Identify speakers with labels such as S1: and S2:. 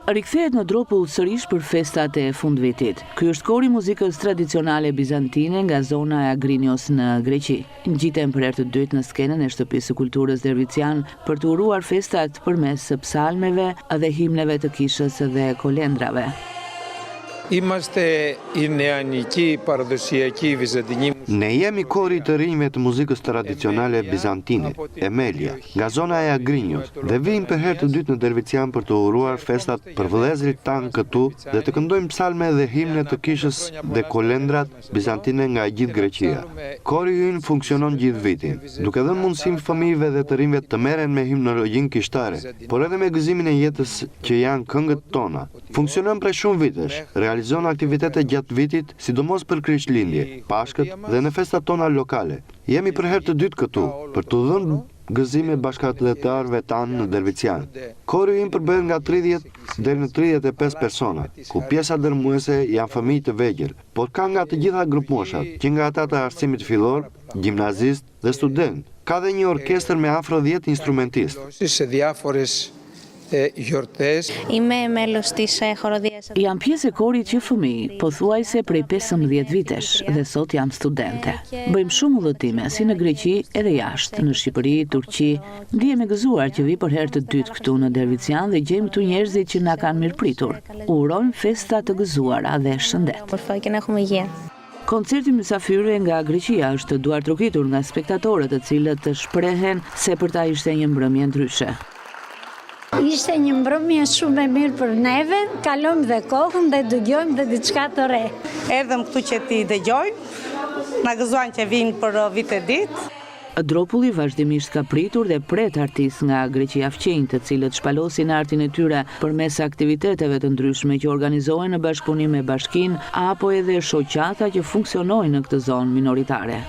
S1: Rikthehet në Dropull sërish për festat e fundvitit. Ky është kori muzikës tradicionale bizantine nga zona e Agrinios në Greqi. Ngjiten për herë të dytë në skenën e Shtëpisë së Kulturës Dervician për të uruar festat përmes psalmeve dhe himneve të kishës dhe kolendrave.
S2: Είμαστε η νεανική παραδοσιακή βυζαντινή.
S3: Ne jemi kori të rinjve të muzikës tradicionale bizantine, Emelia, nga zona e Agrinios, dhe vijmë për herë të dytë në Dervician për të uruar festat për vëllezërit tanë këtu dhe të këndojmë psalme dhe himne të kishës dhe kolendrat bizantine nga gjithë Greqia. Kori ynë funksionon gjithë vitin, duke dhënë mundësim fëmijëve dhe të rinjve të merren me himnologjinë kishtare, por edhe me gëzimin e jetës që janë këngët tona. Funksionon prej shumë vitesh, realizon aktivitete gjatë vitit, sidomos për Krishtlindje, Pashkët dhe në festat tona lokale. Jemi për herë të dytë këtu, për të dhënë gëzime bashkëatletarëve tanë në Dervician. Kori im përbëhet nga 30 deri në 35 persona, ku pjesa dërmuese janë fëmijë të vegjël, por ka nga të gjitha grupmoshat, që nga ata të arsimit fillor, gjimnazist dhe student. Ka dhe një orkestër me afro 10 instrumentistë.
S4: Είμαι μέλος της χοροδίας.
S1: Jam pjesë e korit që fëmijë, pothuajse prej 15 vitesh dhe sot jam studente. Bëjmë shumë udhëtime si në Greqi edhe jashtë, në Shqipëri, Turqi. Ndihemi gëzuar që vi për herë të dytë këtu në Dervician dhe gjejmë këtu njerëzit që na kanë mirëpritur. Urojmë festa të gëzuara dhe shëndet. Koncerti mysafyrëve nga Greqia është duartrokitur nga spektatorët, të cilët të shprehen se për ta ishte një mbrëmje ndryshe.
S5: Ishte një mbrëmje shumë e mirë për neve, kalojmë dhe kohën dhe dëgjojmë dhe diçka të re.
S6: Erdhëm këtu që ti dëgjojmë, na gëzuan që vinë për vit e ditë.
S1: Dropulli vazhdimisht ka pritur dhe pret artistë nga Greqia fqinj, të cilët shpalosin artin e tyre përmes aktiviteteve të ndryshme që organizohen në bashkëpunim me bashkinë apo edhe shoqata që funksionojnë në këtë zonë minoritare.